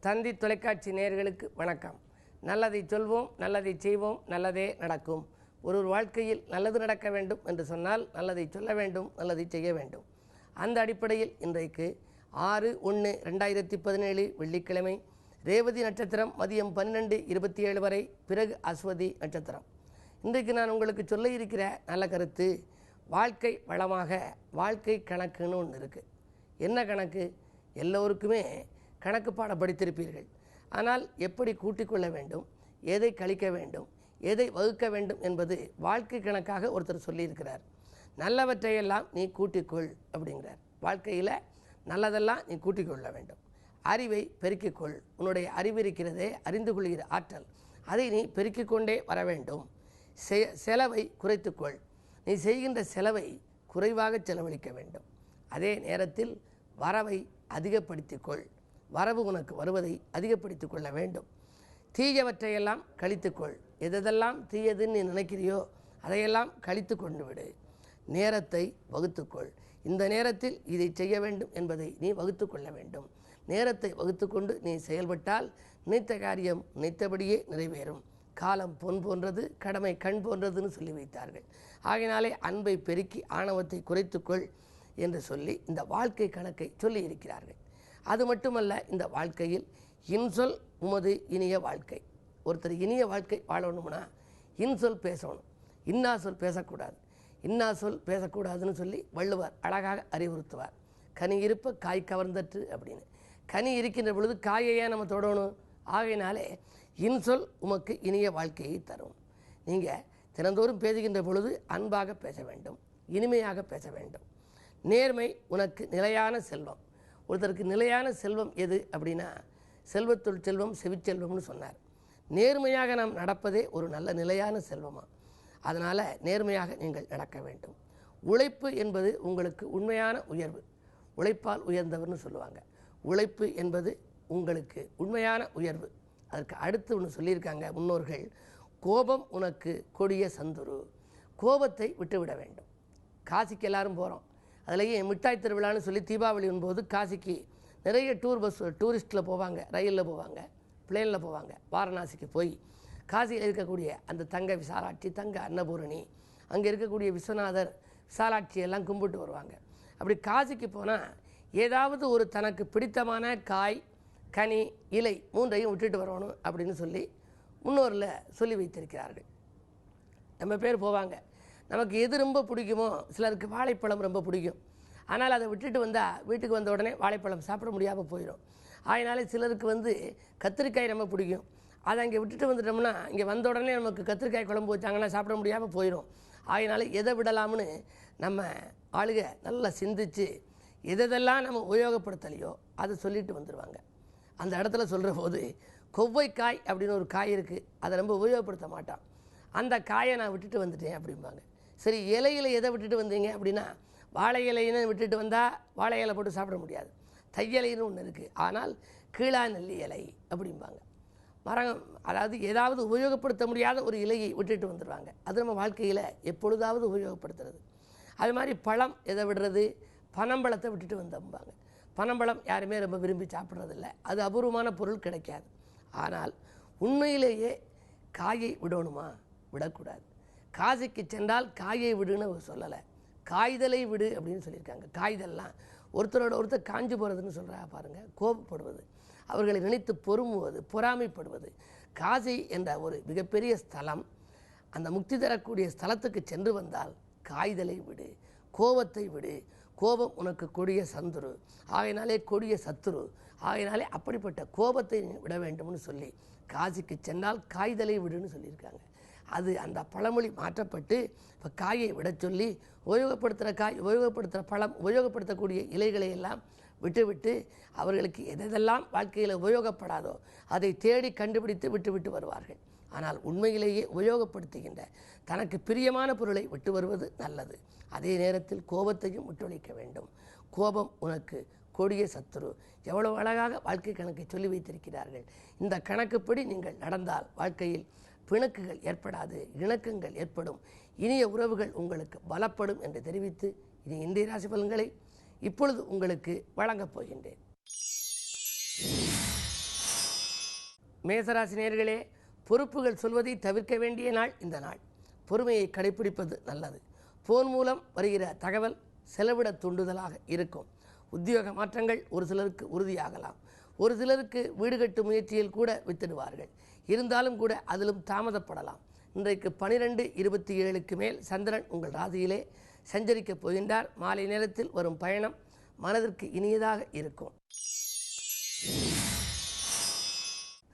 தந்தி தொலைக்காட்சி நேயர்களுக்கு வணக்கம். நல்லதை சொல்வோம், நல்லதை செய்வோம், நல்லதே நடக்கும். ஒரு வாழ்க்கையில் நல்லது நடக்க வேண்டும் என்று சொன்னால் நல்லதை சொல்ல வேண்டும், நல்லதை செய்ய வேண்டும். அந்த அடிப்படையில் இன்றைக்கு 6/1/2017 வெள்ளிக்கிழமை ரேவதி நட்சத்திரம் மதியம் 12:27 வரை, பிறகு அஸ்வதி நட்சத்திரம். இன்றைக்கு நான் உங்களுக்கு சொல்ல இருக்கிற நல்ல கருத்து, வாழ்க்கை வளமாக வாழ்க்கை கணக்குன்னு ஒன்று இருக்குது. என்ன கணக்கு? எல்லோருக்குமே கணக்கு பாடம் படித்திருப்பீர்கள். ஆனால் எப்படி கூட்டிக் கொள்ள வேண்டும், எதை கழிக்க வேண்டும், எதை வகுக்க வேண்டும் என்பது வாழ்க்கை கணக்காக ஒருத்தர் சொல்லியிருக்கிறார். நல்லவற்றையெல்லாம் நீ கூட்டிக்கொள் அப்படிங்கிறார். வாழ்க்கையில் நல்லதெல்லாம் நீ கூட்டிக் கொள்ள வேண்டும். அறிவை பெருக்கிக்கொள். உன்னுடைய அறிவு இருக்கிறதே, அறிந்து கொள்கிற ஆற்றல், அதை நீ பெருக்கிக் கொண்டே வர வேண்டும். செலவை குறைத்துக்கொள். நீ செய்கின்ற செலவை குறைவாக செலவழிக்க வேண்டும். அதே நேரத்தில் வரவை அதிகப்படுத்திக்கொள். வரவு உனக்கு வருவதை அதிகப்படுத்திக் கொள்ள வேண்டும். தீயவற்றையெல்லாம் கழித்துக்கொள். எதெல்லாம் தீயதுன்னு நீ நினைக்கிறியோ அதையெல்லாம் கழித்து கொண்டு விடு. நேரத்தை வகுத்துக்கொள். இந்த நேரத்தில் இதை செய்ய வேண்டும் என்பதை நீ வகுத்து கொள்ள வேண்டும். நேரத்தை வகுத்து கொண்டு நீ செயல்பட்டால் நினைத்த காரியம் நினைத்தபடியே நிறைவேறும். காலம் பொன் போன்றது, கடமை கண் போன்றதுன்னு சொல்லி வைத்தார்கள். ஆகையினாலே அன்பை பெருக்கி ஆணவத்தை குறைத்துக்கொள் என்று சொல்லி இந்த வாழ்க்கை கணக்கை சொல்லி இருக்கிறார்கள். அது மட்டுமல்ல, இந்த வாழ்க்கையில் இன்சொல் உமது இனிய வாழ்க்கை. ஒருத்தர் இனிய வாழ்க்கை வாழணும்னா இன்சொல் பேசணும், இன்னா சொல் பேசக்கூடாது. இன்னா சொல் பேசக்கூடாதுன்னு சொல்லி வள்ளுவர் அழகாக அறிவுறுத்துவார். கனி இருப்ப காய் கவர்ந்தற்று அப்படின்னு. கனி இருக்கின்ற பொழுது காயையே நம்ம தொடணும். ஆகையினாலே இன்சொல் உமக்கு இனிய வாழ்க்கையை தரும். நீங்கள் தினந்தோறும் பேசுகின்ற பொழுது அன்பாக பேச வேண்டும், இனிமையாக பேச வேண்டும். நேர்மை உனக்கு நிலையான செல்வம். ஒருத்தருக்கு நிலையான செல்வம் எது அப்படின்னா, செல்வத்துள் செல்வம் செவிச்செல்வம்னு சொன்னார். நேர்மையாக நாம் நடப்பதே ஒரு நல்ல நிலையான செல்வமாக. அதனால் நேர்மையாக நீங்கள் நடக்க வேண்டும். உழைப்பு என்பது உங்களுக்கு உண்மையான உயர்வு. உழைப்பால் உயர்ந்தவர்னு சொல்லுவாங்க. உழைப்பு என்பது உங்களுக்கு உண்மையான உயர்வு. அதற்கு அடுத்து ஒன்று சொல்லியிருக்காங்க முன்னோர்கள், கோபம் உனக்கு கொடிய சந்துரு. கோபத்தை விட்டுவிட வேண்டும். காசிக்கு எல்லாரும் போகிறோம். அதுலேயே மிட்டாய் திருவிழான்னு சொல்லி தீபாவளியின் போது காசிக்கு நிறைய டூரிஸ்ட்டில் போவாங்க, ரயிலில் போவாங்க, பிளேனில் போவாங்க. வாரணாசிக்கு போய் காசியில் இருக்கக்கூடிய அந்த தங்க விசாலாட்சி, தங்க அன்னபூரணி, அங்கே இருக்கக்கூடிய விஸ்வநாதர், விசாலாட்சி எல்லாம் கும்பிட்டு வருவாங்க. அப்படி காசிக்கு போனால் ஏதாவது ஒரு தனக்கு பிடித்தமான காய், கனி, இலை மூன்றையும் விட்டுட்டு வரணும் அப்படின்னு சொல்லி முன்னோரில் சொல்லி வைத்திருக்கிறார்கள். நம்ம பேர் போவாங்க. நமக்கு எது ரொம்ப பிடிக்குமோ, சிலருக்கு வாழைப்பழம் ரொம்ப பிடிக்கும். ஆனால் அதை விட்டுட்டு வந்தால் வீட்டுக்கு வந்த உடனே வாழைப்பழம் சாப்பிட முடியாமல் போயிடும். அதனால சிலருக்கு கத்திரிக்காய் ரொம்ப பிடிக்கும். அதை அங்கே விட்டுட்டு வந்துட்டோம்னா இங்கே வந்த உடனே நமக்கு கத்திரிக்காய் குழம்பு வச்சாங்கன்னா சாப்பிட முடியாமல் போயிடும். அதனால் எதை விடலாம்னு நம்ம ஆளுக நல்லா சிந்தித்து எதெல்லாம் நம்ம உபயோகப்படுத்தலையோ அதை சொல்லிட்டு வந்துடுவாங்க. அந்த இடத்துல சொல்கிற போது கொவ்வைக்காய் அப்படின்னு ஒரு காய் இருக்குது, அதை ரொம்ப உபயோகப்படுத்த மாட்டான். அந்த காயை நான் விட்டுட்டு வந்துட்டேன் அப்படிம்பாங்க. சரி, இலையில் எதை விட்டுட்டு வந்தீங்க அப்படின்னா, வாழை இலைன்னு விட்டுட்டு வந்தால் வாழை இலை போட்டு சாப்பிட முடியாது. தையலைன்னு ஒன்று இருக்குது, ஆனால் கீழா நெல்லி இலை அப்படிம்பாங்க. மரம், அதாவது ஏதாவது உபயோகப்படுத்த முடியாத ஒரு இலையை விட்டுட்டு வந்துடுவாங்க. அது நம்ம வாழ்க்கையில் எப்பொழுதாவது உபயோகப்படுத்துறது. அது மாதிரி பழம் எதை விடுறது, பனம்பழத்தை விட்டுட்டு வந்தம்பாங்க. பனம்பழம் யாருமே ரொம்ப விரும்பி சாப்பிட்றதில்ல, அது அபூர்வமான பொருள், கிடைக்காது. ஆனால் உண்மையிலேயே காயை விடணுமா? விடக்கூடாது. காசிக்கு சென்றால் காயை விடுன்னு சொல்லலை, காய்தலை விடு அப்படின்னு சொல்லியிருக்காங்க. காய்தல்லாம் ஒருத்தரோட ஒருத்தர் காஞ்சி போகிறதுன்னு சொல்கிறா பாருங்கள். கோபப்படுவது, அவர்களை நினைத்து பொறுமுவது, பொறாமைப்படுவது. காசி என்ற ஒரு மிகப்பெரிய ஸ்தலம், அந்த முக்தி தரக்கூடிய ஸ்தலத்துக்கு சென்று வந்தால் காய்தலை விடு, கோபத்தை விடு. கோபம் உனக்கு கொடிய சந்துரு, ஆகையினாலே கொடிய சத்துரு. ஆகையினாலே அப்படிப்பட்ட கோபத்தை விட வேண்டும்னு சொல்லி காசிக்கு சென்றால் காய்தலை விடுன்னு சொல்லியிருக்காங்க. அது அந்த பழமொழி மாற்றப்பட்டு இப்போ காயை விட சொல்லி உபயோகப்படுத்துகிற காய், உபயோகப்படுத்துகிற பழம், உபயோகப்படுத்தக்கூடிய இலைகளை எல்லாம் விட்டுவிட்டு அவர்களுக்கு எதெல்லாம் வாழ்க்கையில் உபயோகப்படாதோ அதை தேடி கண்டுபிடித்து விட்டு வருவார்கள். ஆனால் உண்மையிலேயே உபயோகப்படுத்துகின்ற தனக்கு பிரியமான பொருளை விட்டு வருவது நல்லது. அதே நேரத்தில் கோபத்தையும் விட்டொழிக்க வேண்டும். கோபம் உனக்கு கொடிய சத்துரு. எவ்வளவு அழகாக வாழ்க்கை கணக்கை சொல்லி வைத்திருக்கிறார்கள். இந்த கணக்குப்படி நீங்கள் நடந்தால் வாழ்க்கையில் பிணக்குகள் ஏற்படாது, இணக்கங்கள் ஏற்படும், இனிய உறவுகள் உங்களுக்கு பலப்படும் என்று தெரிவித்து இனி இந்திய ராசி பலன்களை இப்பொழுது உங்களுக்கு வழங்கப் போகின்றேன். மேசராசி நேயர்களே, பொறுப்புகள் சொல்வதை தவிர்க்க வேண்டிய நாள் இந்த நாள். பொறுமையை கடைபிடிப்பது நல்லது. போன் மூலம் வருகிற தகவல் செலவிட தூண்டுதலாக இருக்கும். உத்தியோக மாற்றங்கள் ஒரு சிலருக்கு உறுதியாகலாம். ஒரு சிலருக்கு வீடு கட்டும் முயற்சியில் கூட வித்திடுவார்கள். இருந்தாலும் கூட அதிலும் தாமதப்படலாம். இன்றைக்கு 12:27க்கு மேல் சந்திரன் உங்கள் ராசியிலே சஞ்சரிக்கப் போகின்றார். மாலை நேரத்தில் வரும் பயணம் மனதிற்கு இனியதாக இருக்கும்.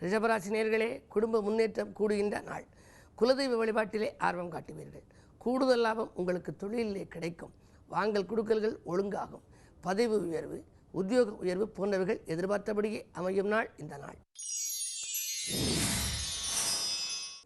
ரிஷபராசி நேயர்களே, குடும்ப முன்னேற்றம் கூடுகின்ற நாள். குலதெய்வ வழிபாட்டிலே ஆர்வம் காட்டுவீர்கள். கூடுதல் லாபம் உங்களுக்கு தொழிலிலே கிடைக்கும். வாங்கல் கொடுக்கல்கள் ஒழுங்காகும். பதவி உயர்வு, உத்தியோக உயர்வு போன்றவர்கள் எதிர்பார்த்தபடியே அமையும் நாள் இந்த நாள்.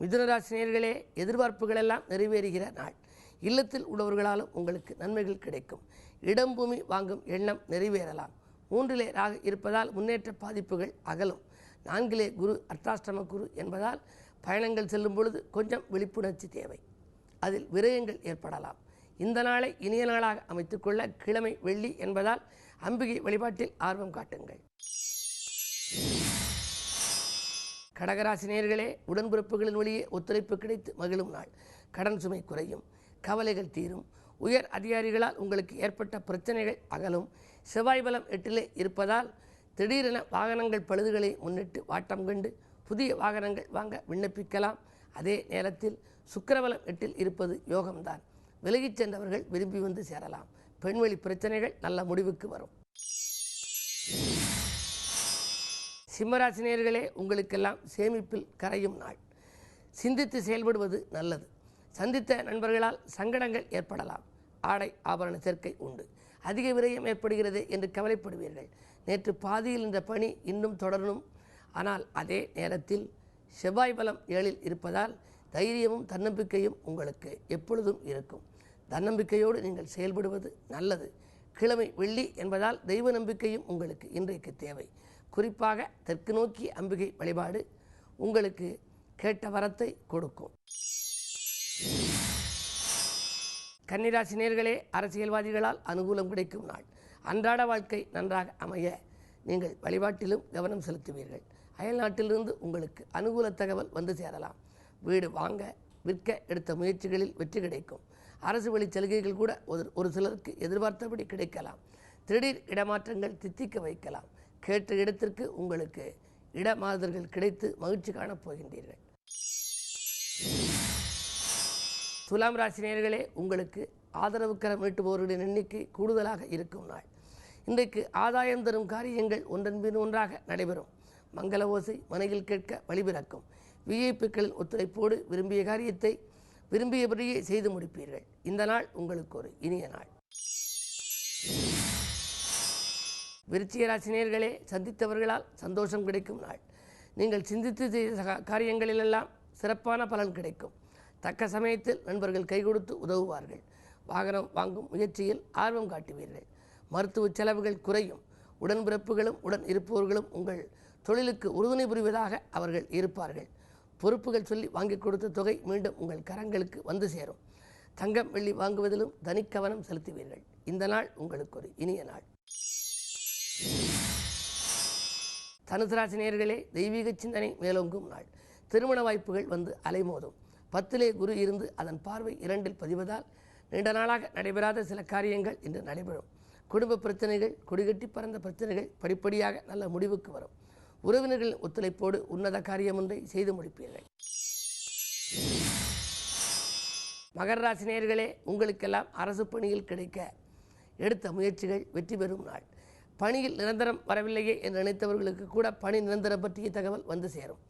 மிதுனராசி நேயர்களே, எதிர்பார்ப்புகள் எல்லாம் நிறைவேறுகிற நாள். இல்லத்தில் உள்ளவர்களாலும் உங்களுக்கு நன்மைகள் கிடைக்கும். இடம் பூமி வாங்கும் எண்ணம் நிறைவேறலாம். 3லே ராகு இருப்பதால் முன்னேற்ற பாதிப்புகள் அகலும். 4லே குரு அர்த்தாஷ்டம குரு என்பதால் பயணங்கள் செல்லும் பொழுது கொஞ்சம் விழிப்புணர்ச்சி தேவை. அதில் விரயங்கள் ஏற்படலாம். இந்த நாளை இனிய நாளாக அமைத்துக்கொள்ள கிழமை வெள்ளி என்பதால் அம்பிகை வழிபாட்டில் ஆர்வம் காட்டுங்கள். கடகராசி நேயர்களே, உடன்பிறப்புகளின் வழியே ஒத்துழைப்பு கிடைத்து மகிழும் நாள். கடன் சுமை குறையும். கவலைகள் தீரும். உயர் அதிகாரிகளால் உங்களுக்கு ஏற்பட்ட பிரச்சனைகள் அகலும். செவ்வாய் பலம் 8லே இருப்பதால் திடீரென வாகனங்கள் பழுதுகளை முன்னிட்டு வாட்டம் கண்டு புதிய வாகனங்கள் வாங்க விண்ணப்பிக்கலாம். அதே நேரத்தில் சுக்கிரபலம் 8ல் இருப்பது யோகம்தான். விலகிச் சென்றவர்கள் விரும்பி வந்து சேரலாம். பெண்வெளி பிரச்சனைகள் நல்ல முடிவுக்கு வரும். சிம்மராசி நேயர்களே, உங்களுக்கெல்லாம் சேமிப்பில் கரையும் நாள். சிந்தித்து செயல்படுவது நல்லது. சந்தித்த நண்பர்களால் சங்கடங்கள் ஏற்படலாம். ஆடை ஆபரண சேர்க்கை உண்டு. அதிக விரயம் ஏற்படுகிறது என்று கவலைப்படுவீர்கள். நேற்று பாதியில் இந்த பணி இன்னும் தொடரணும். ஆனால் அதே நேரத்தில் செவ்வாய் பலம் 7ல் இருப்பதால் தைரியமும் தன்னம்பிக்கையும் உங்களுக்கு எப்பொழுதும் இருக்கும். தன்னம்பிக்கையோடு நீங்கள் செயல்படுவது நல்லது. கிழமை வெள்ளி என்பதால் தெய்வ நம்பிக்கையும் உங்களுக்கு இன்றைக்கு தேவை. குறிப்பாக தெற்கு நோக்கி அம்பிகை வழிபாடு உங்களுக்கு கேட்ட வரத்தை கொடுக்கும். கன்னிராசி நேயர்களே, அரசியல்வாதிகளால் அனுகூலம் கிடைக்கும் நாள். அன்றாட வாழ்க்கை நன்றாக அமைய நீங்கள் வழிபாட்டிலும் கவனம் செலுத்துவீர்கள். அயல்நாட்டிலிருந்து உங்களுக்கு அனுகூல தகவல் வந்து சேரலாம். வீடு வாங்க விற்க எடுத்த முயற்சிகளில் வெற்றி கிடைக்கும். அரசு வழி சலுகைகள் கூட ஒரு சிலருக்கு எதிர்பார்த்தபடி கிடைக்கலாம். திடீர் இடமாற்றங்கள் தித்திக்க வைக்கலாம். கேட்ட இடத்திற்கு உங்களுக்கு இடமாறுதல்கள் கிடைத்து மகிழ்ச்சி காணப் போகின்றீர்கள். துலாம் ராசி நேயர்களே, உங்களுக்கு ஆதரவுக்கரம் நீட்டுபவர்களின் எண்ணிக்கை கூடுதலாக இருக்கும் நாள். இன்றைக்கு ஆதாயம் தரும் காரியங்கள் ஒன்றன் பின் ஒன்றாக நடைபெறும். மங்கள ஓசை மனையில் கேட்க வழிபிறக்கும். விஐபிக்களின் ஒத்துழைப்போடு விரும்பிய காரியத்தை விரும்பியபடியே செய்து முடிப்பீர்கள். இந்த நாள் உங்களுக்கு ஒரு இனிய நாள். விருச்சிக ராசி நேயர்களே, சந்தித்தவர்களால் சந்தோஷம் கிடைக்கும் நாள். நீங்கள் சிந்தித்து செய்த காரியங்களிலெல்லாம் சிறப்பான பலன் கிடைக்கும். தக்க சமயத்தில் நண்பர்கள் கை கொடுத்து உதவுவார்கள். வாகனம் வாங்கும் முயற்சியில் ஆர்வம் காட்டுவீர்கள். மருத்துவ செலவுகள் குறையும். உடன்பிறப்புகளும் உடன் இருப்பவர்களும் உங்கள் தொழிலுக்கு உறுதுணை புரிவதாக அவர்கள் இருப்பார்கள். பொறுப்புகள் சொல்லி வாங்கி கொடுத்த தொகை மீண்டும் உங்கள் கரங்களுக்கு வந்து சேரும். தங்கம் வெள்ளி வாங்குவதிலும் தனிக்கவனம் செலுத்துவீர்கள். இந்த நாள் உங்களுக்கு ஒரு இனிய நாள். தனுசு ராசி நேயர்களே, தெய்வீக சிந்தனை மேலோங்கும் நாள். திருமண வாய்ப்புகள் வந்து அலைமோதும். 10லே குரு இருந்து அதன் பார்வை 2ல் பதிவதால் நீண்ட நாளாக நடைபெறாத சில காரியங்கள் இன்று நடைபெறும். குடும்ப பிரச்சனைகள், கொடிகட்டி பறந்த பிரச்சனைகள் படிப்படியாக நல்ல முடிவுக்கு வரும். உறவினர்களின் ஒத்துழைப்போடு உன்னத காரியம் ஒன்றை செய்து முடிப்பீர்கள். மகர ராசி நேயர்களே, உங்களுக்கெல்லாம் அரசு பணியில் கிடைக்க எடுத்த முயற்சிகள் வெற்றி பெறும் நாள். பணியில் நிரந்தரம் வரவில்லையே என்று நினைத்தவர்களுக்கு கூட பணி நிரந்தரம் பற்றிய தகவல் வந்து சேரும்.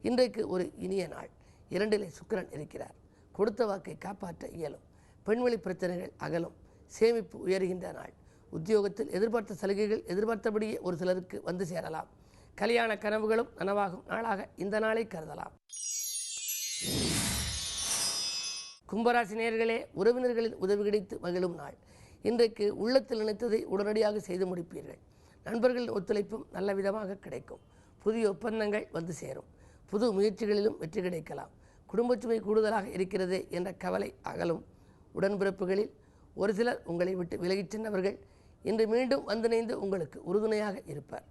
இன்றைக்கு ஒரு இனிய நாள். 2லே சுக்கிரன் இருக்கிறார். கொடுத்த வாக்கை காப்பாற்ற இயலும். பெண்வெளி பிரச்சனைகள் அகலும். சேமிப்பு உயர்கின்ற நாள். உத்தியோகத்தில் எதிர்பார்த்த சலுகைகள் எதிர்பார்த்தபடியே ஒரு சிலருக்கு வந்து சேரலாம். கல்யாண கனவுகளும் நனவாகும் நாளாக இந்த நாளை கருதலாம். கும்பராசி நேயர்களே, உறவினர்களின் உதவி கிடைத்து மகிழும் நாள். இன்றைக்கு உள்ளத்தில் நினைத்ததை உடனடியாக செய்து முடிப்பீர்கள். நண்பர்களின் ஒத்துழைப்பும் நல்ல விதமாக கிடைக்கும். புதிய ஒப்பந்தங்கள் வந்து சேரும். புது முயற்சிகளிலும் வெற்றி கிடைக்கலாம். குடும்பச் சுமை கூடுதலாக இருக்கிறது என்ற கவலை அகலும். உடன்பிறப்புகளில் ஒரு சிலர் உங்களை விட்டு விலகிச் சென்றவர்கள் இன்று மீண்டும் வந்திணைந்து உங்களுக்கு உறுதுணையாக இருப்பார்.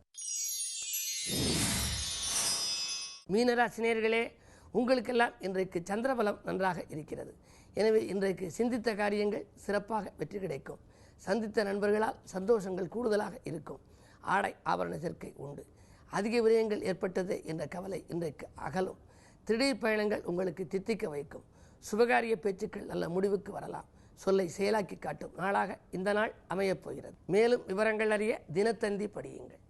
மீனராசினியர்களே, உங்களுக்கெல்லாம் இன்றைக்கு சந்திரபலம் நன்றாக இருக்கிறது. எனவே இன்றைக்கு சிந்தித்த காரியங்கள் சிறப்பாக வெற்றி கிடைக்கும். சந்தித்த நண்பர்களால் சந்தோஷங்கள் கூடுதலாக இருக்கும். ஆடை ஆபரண சேர்க்கை உண்டு. அதிக விரயங்கள் ஏற்பட்டது என்ற கவலை இன்றைக்கு அகலும். திடீர் பயணங்கள் உங்களுக்கு தித்திக்க வைக்கும். சுபகாரிய பேச்சுக்கள் நல்ல முடிவுக்கு வரலாம். சொல்லை செயலாக்கி காட்டும் நாளாக இந்த நாள் அமையப் போகிறது. மேலும் விவரங்கள் அறிய தினத்தந்தி படியுங்கள்.